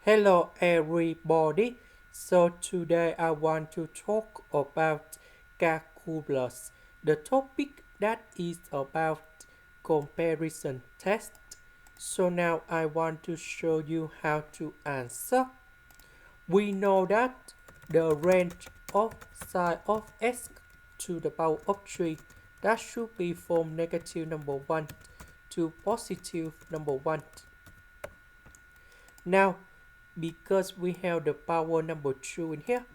Hello everybody. So today I want to talk about calculus. The topic that is about comparison test. So now I want to show you how to answer. We know that the range of sine of x to the power of 3 that should be from negative number 1 to positive number 1. Now, because we have the power number 2 in here,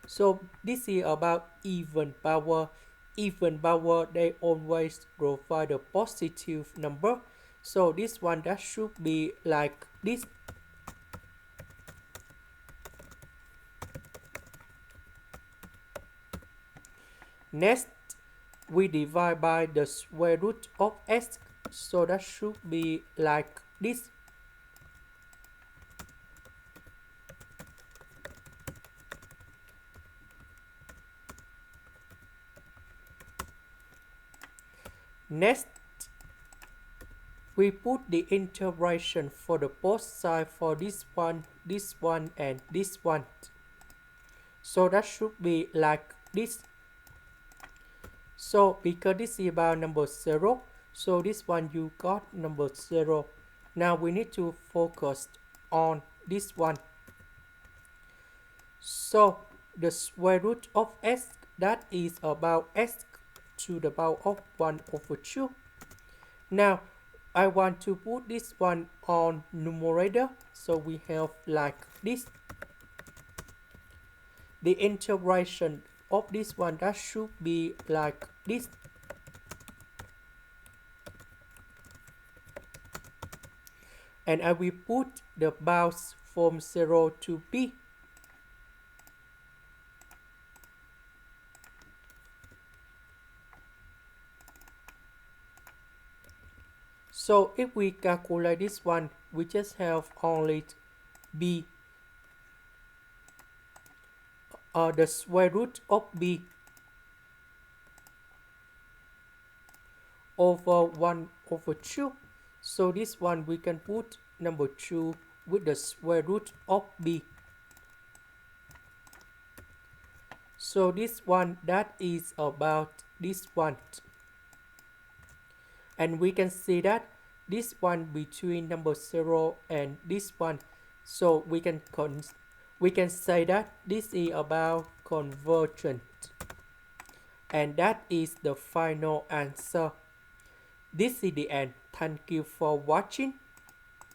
so this is about even power. Even power, they always provide a positive number. So this one that should be like this. Next, we divide by the square root of x. So that should be like this. Next, we put the integration for the both sides for this one, and this one. So that should be like this. So because this is about number 0, so this one you got number 0. Now we need to focus on this one. So the square root of x, that is about x to the power of 1 over 2. Now I want to put this one on numerator, so we have like this. The integration of this one that should be like this. And I will put the bounds from 0 to b. So if we calculate this one, we just have only b, the square root of b over 1 over 2. So this one we can put number 2 with the square root of b. So this one that is about this one. And we can see that this one between number 0 and this one. So we can say that this is about convergence. And that is the final answer. This is the end. Thank you for watching.